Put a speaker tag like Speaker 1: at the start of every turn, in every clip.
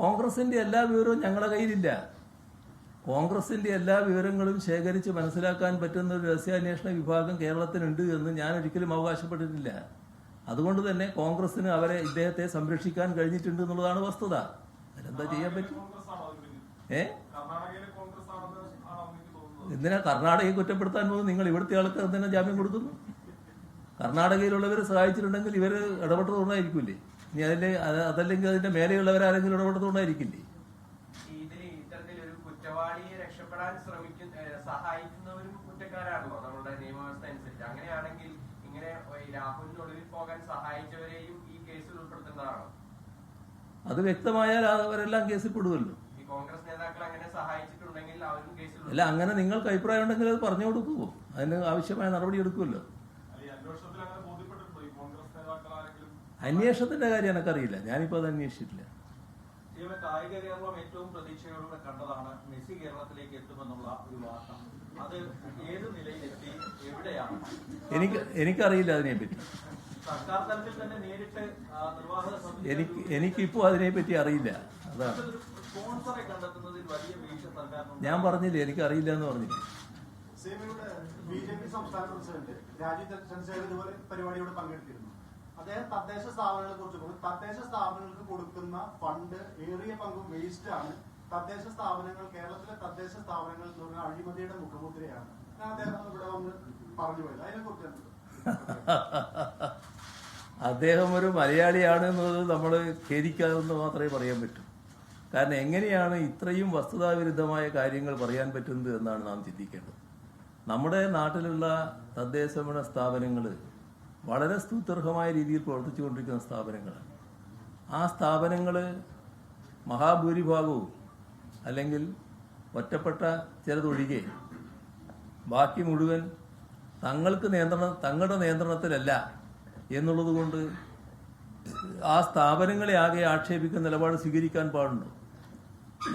Speaker 1: കോൺഗ്രസിന്റെ എല്ലാ വിവരവും ഞങ്ങളുടെ കയ്യിലില്ല. കോൺഗ്രസിന്റെ എല്ലാ വിവരങ്ങളും ശേഖരിച്ച് മനസ്സിലാക്കാൻ പറ്റുന്ന ഒരു രഹസ്യാന്വേഷണ വിഭാഗം കേരളത്തിനുണ്ട് എന്ന് ഞാൻ ഒരിക്കലും അവകാശപ്പെട്ടിട്ടില്ല. അതുകൊണ്ട് തന്നെ കോൺഗ്രസിന് ഇദ്ദേഹത്തെ സംരക്ഷിക്കാൻ കഴിഞ്ഞിട്ടുണ്ട് എന്നുള്ളതാണ് വസ്തുത. അതിനെന്താ ചെയ്യാൻ പറ്റും? എന്തിനാ കർണാടകയെ കുറ്റപ്പെടുത്താൻ പോകുന്നത്? നിങ്ങൾ ഇവിടുത്തെ ആൾക്ക് എന്തിനാ ജാമ്യം കൊടുക്കുന്നു? കർണാടകയിലുള്ളവർ സഹായിച്ചിട്ടുണ്ടെങ്കിൽ ഇവർ ഇടപെട്ടതുകൊണ്ടായിരിക്കില്ലേ? ഇനി അതല്ലെങ്കിൽ അതിന്റെ മേലെയുള്ളവരാരെങ്കിലും ഇടപെട്ടതുകൊണ്ടായിരിക്കില്ലേ?
Speaker 2: സഹായിക്കുന്നവരും കുറ്റക്കാരാണല്ലോ നമ്മുടെ നിയമവ്യവസ്ഥ അനുസരിച്ച്. അങ്ങനെയാണെങ്കിൽ ഇങ്ങനെ രാഹുലിന് ഒളിവിൽ പോകാൻ സഹായിച്ചവരെയും ഈ കേസിൽ ഉൾപ്പെടുത്തേണ്ടതാണോ?
Speaker 1: അത് വ്യക്തമായാൽ അവരെല്ലാം കേസിൽ പെടുമല്ലോ.
Speaker 2: ഈ കോൺഗ്രസ് നേതാക്കൾ അങ്ങനെ സഹായിച്ചിട്ടുണ്ടെങ്കിൽ അവരും കേസിൽ.
Speaker 1: അല്ല, അങ്ങനെ നിങ്ങൾക്ക് അഭിപ്രായം ഉണ്ടെങ്കിൽ അത് പറഞ്ഞു കൊടുക്കുമോ? അതിന് ആവശ്യമായ നടപടി എടുക്കുമല്ലോ. അന്വേഷണത്തിന്റെ കാര്യം എനിക്കറിയില്ല, ഞാനിപ്പോ അത് അന്വേഷിച്ചിട്ടില്ല.
Speaker 3: കായിക കേരളം ഏറ്റവും പ്രതീക്ഷയോടെ കണ്ടതാണ് മെസ്സി കേരളത്തിലേക്ക് എത്തുമെന്നുള്ള ഒരു വാർത്ത. അത് ഏത് നിലയിലെത്തി, എവിടെയാണ്?
Speaker 1: എനിക്കറിയില്ല അതിനെപ്പറ്റി.
Speaker 3: സർക്കാർ തലത്തിൽ തന്നെ നേരിട്ട്
Speaker 1: എനിക്കിപ്പോ അതിനെപ്പറ്റി അറിയില്ല. അതാണ്
Speaker 3: സ്പോൺസറെ കണ്ടെത്തുന്നതിൽ വലിയ വീഴ്ച സർക്കാരിനുണ്ട്.
Speaker 1: ഞാൻ പറഞ്ഞില്ലേ, എനിക്കറിയില്ല എന്ന് പറഞ്ഞില്ലേ.
Speaker 4: ബിജെപി സംസ്ഥാന പ്രസിഡന്റ് രാജീവ് ചന്ദ്രശേഖർ ഇതുപോലെ പരിപാടിയോട് പങ്കെടുത്തിരുന്നു. അദ്ദേഹം തദ്ദേശ സ്ഥാപനങ്ങളെ കുറിച്ച് പറഞ്ഞു. തദ്ദേശ സ്ഥാപനങ്ങൾക്ക് കൊടുക്കുന്ന ഫണ്ട് ഏറിയ പങ്കും വേസ്റ്റ് ആണ്. തദ്ദേശ സ്ഥാപനങ്ങൾ, കേരളത്തിലെ തദ്ദേശ സ്ഥാപനങ്ങൾ എന്ന് പറഞ്ഞാൽ അഴിമതിയുടെ മുഖമുദ്രയാണ്. അദ്ദേഹം ഇവിടെ വന്ന് പറഞ്ഞു പോയത്. അതിനെ കുറിച്ച്
Speaker 1: അദ്ദേഹം ഒരു മലയാളിയാണ് എന്നത് നമ്മൾ ഖേദിക്കാതെന്ന് മാത്രമേ പറയാൻ പറ്റൂ. കാരണം എങ്ങനെയാണ് ഇത്രയും വസ്തുതാവിരുദ്ധമായ കാര്യങ്ങൾ പറയാൻ പറ്റുന്നത് എന്നാണ് നാം ചിന്തിക്കേണ്ടത്. നമ്മുടെ നാട്ടിലുള്ള തദ്ദേശഭരണ സ്ഥാപനങ്ങൾ വളരെ സ്തുത്യർഹമായ രീതിയിൽ പ്രവർത്തിച്ചുകൊണ്ടിരിക്കുന്ന സ്ഥാപനങ്ങളാണ്. ആ സ്ഥാപനങ്ങൾ മഹാഭൂരിഭാഗവും, അല്ലെങ്കിൽ ഒറ്റപ്പെട്ട ചിലതൊഴികെ ബാക്കി മുഴുവൻ തങ്ങളുടെ നിയന്ത്രണത്തിലല്ല എന്നുള്ളത് കൊണ്ട് ആ സ്ഥാപനങ്ങളെ ആകെ ആക്ഷേപിക്കുന്ന നിലപാട് സ്വീകരിക്കാൻ പാടുണ്ടോ?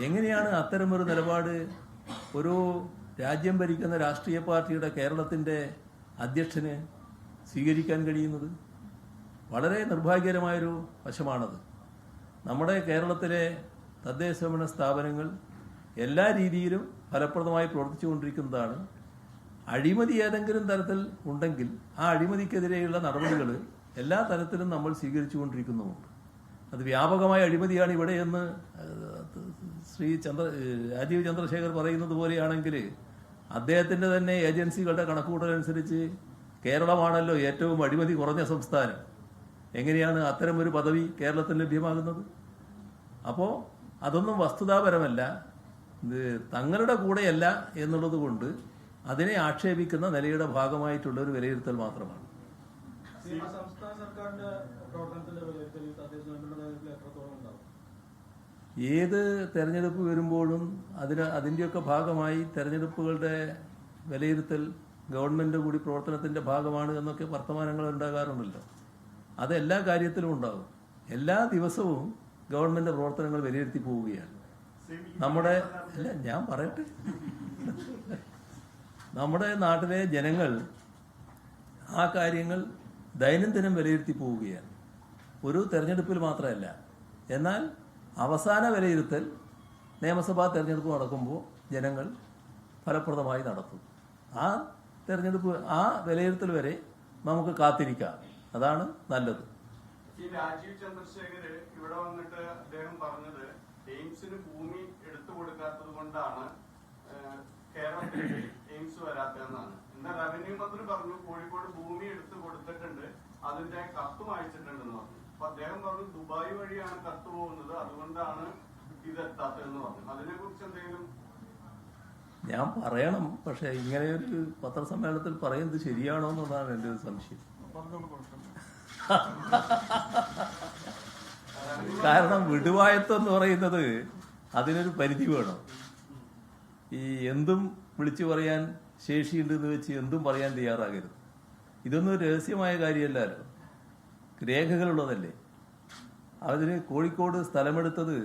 Speaker 1: എങ്ങനെയാണ് അത്തരമൊരു നിലപാട് ഒരു രാജ്യം ഭരിക്കുന്ന രാഷ്ട്രീയ പാർട്ടിയുടെ കേരളത്തിൻ്റെ അധ്യക്ഷന് സ്വീകരിക്കാൻ കഴിയുന്നത്? വളരെ നിർഭാഗ്യകരമായൊരു വശമാണത്. നമ്മുടെ കേരളത്തിലെ തദ്ദേശഭരണ സ്ഥാപനങ്ങൾ എല്ലാ രീതിയിലും ഫലപ്രദമായി പ്രവർത്തിച്ചുകൊണ്ടിരിക്കുന്നതാണ്. അഴിമതി ഏതെങ്കിലും തരത്തിൽ ഉണ്ടെങ്കിൽ ആ അഴിമതിക്കെതിരെയുള്ള നടപടികൾ എല്ലാ തരത്തിലും നമ്മൾ സ്വീകരിച്ചുകൊണ്ടിരിക്കുന്നുമുണ്ട്. അത് വ്യാപകമായ അഴിമതിയാണ് ഇവിടെ എന്ന് രാജീവ് ചന്ദ്രശേഖർ പറയുന്നത് പോലെയാണെങ്കിൽ അദ്ദേഹത്തിൻ്റെ തന്നെ ഏജൻസികളുടെ കണക്കുകൂട്ടലനുസരിച്ച് കേരളമാണല്ലോ ഏറ്റവും അഴിമതി കുറഞ്ഞ സംസ്ഥാനം. എങ്ങനെയാണ് അത്തരമൊരു പദവി കേരളത്തിന് ലഭ്യമാകുന്നത്? അപ്പോൾ അതൊന്നും വസ്തുതാപരമല്ല, തങ്ങളുടെ കൂടെയല്ല എന്നുള്ളത് കൊണ്ട് അതിനെ ആക്ഷേപിക്കുന്ന നിലയുടെ ഭാഗമായിട്ടുള്ള ഒരു വിലയിരുത്തൽ മാത്രമാണ്.
Speaker 3: സംസ്ഥാന സർക്കാരിന്റെ പ്രവർത്തനത്തിന്റെ വിലയിരുത്തൽ എത്രത്തോളം ഉണ്ടാവും?
Speaker 1: ഏത് തെരഞ്ഞെടുപ്പ് വരുമ്പോഴും അതിൻ്റെയൊക്കെ ഭാഗമായി തെരഞ്ഞെടുപ്പുകളുടെ വിലയിരുത്തൽ ഗവൺമെന്റ് കൂടി പ്രവർത്തനത്തിന്റെ ഭാഗമാണ് എന്നൊക്കെ വർത്തമാനങ്ങൾ ഉണ്ടാകാറുണ്ടല്ലോ. അത് എല്ലാ കാര്യത്തിലും ഉണ്ടാകും. എല്ലാ ദിവസവും ഗവൺമെന്റ് പ്രവർത്തനങ്ങൾ വിലയിരുത്തി പോവുകയാണ്. ഞാൻ പറയട്ടെ, നമ്മുടെ നാട്ടിലെ ജനങ്ങൾ ആ കാര്യങ്ങൾ ദൈനംദിനം വിലയിരുത്തി പോവുകയാണ്. ഒരു തെരഞ്ഞെടുപ്പിൽ മാത്രമല്ല. എന്നാൽ അവസാന വിലയിരുത്തൽ നിയമസഭാ തെരഞ്ഞെടുപ്പ് നടക്കുമ്പോൾ ജനങ്ങൾ ഫലപ്രദമായി നടത്തും. ആ തെരഞ്ഞെടുപ്പ്, ആ വിലയിരുത്തൽ വരെ നമുക്ക് കാത്തിരിക്കാം. അതാണ് നല്ലത്.
Speaker 5: ഈ രാജീവ് ചന്ദ്രശേഖർ ഇവിടെ വന്നിട്ട് അദ്ദേഹം പറഞ്ഞത് എയിംസിന് ഭൂമി എടുത്തു കൊടുക്കാത്തത് കൊണ്ടാണ് കേരളത്തിൽ എയിംസ് വരാത്തതെന്നാണ്. എന്നാൽ റവന്യൂ മന്ത്രി പറഞ്ഞു കോഴിക്കോട് ഭൂമി എടുത്തു കൊടുത്തിട്ടുണ്ട്, അതിന്റെ കത്തും അയച്ചിട്ടുണ്ടെന്ന് പറഞ്ഞു. അപ്പൊ അദ്ദേഹം പറഞ്ഞു ദുബായ് വഴിയാണ് കത്ത് പോകുന്നത്, അതുകൊണ്ടാണ് ഇതെത്താത്തതെന്ന് പറഞ്ഞു. അതിനെ കുറിച്ച് എന്തെങ്കിലും
Speaker 1: ഞാൻ പറയണം, പക്ഷെ ഇങ്ങനെ ഒരു പത്രസമ്മേളനത്തിൽ പറയുന്നത് ശരിയാണോ എന്നുള്ളതാണ് എൻ്റെ ഒരു സംശയം. കാരണം വിടുവായത്വം എന്ന് പറയുന്നത് അതിനൊരു പരിധി വേണം. ഈ എന്തും വിളിച്ചു പറയാൻ ശേഷിയുണ്ടെന്ന് വെച്ച് എന്തും പറയാൻ തയ്യാറാകരുത്. ഇതൊന്നും രഹസ്യമായ കാര്യമല്ലല്ലോ, രേഖകളുള്ളതല്ലേ. അതിന് കോഴിക്കോട് സ്ഥലമെടുത്തത്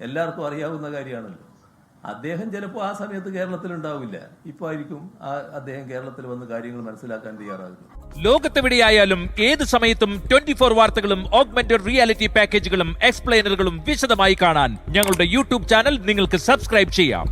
Speaker 1: എല്ലാവർക്കും അറിയാവുന്ന കാര്യമാണല്ലോ. അദ്ദേഹം ചിലപ്പോൾ ആ സമയത്ത് കേരളത്തിലുണ്ടാവില്ല. ഇപ്പോൾ ആയിരിക്കും അദ്ദേഹം കേരളത്തിൽ വന്ന് കാര്യങ്ങൾ മനസ്സിലാക്കാൻ തയ്യാറാകുന്നത്.
Speaker 6: ലോകത്തെവിടെയായാലും ഏത് സമയത്തും 24 വാർത്തകളും ഓഗ്മെന്റഡ് റിയാലിറ്റി പാക്കേജുകളും എക്സ്പ്ലെയിനറുകളും വിശദമായി കാണാൻ ഞങ്ങളുടെ യൂട്യൂബ് ചാനൽ നിങ്ങൾക്ക് സബ്സ്ക്രൈബ് ചെയ്യാം.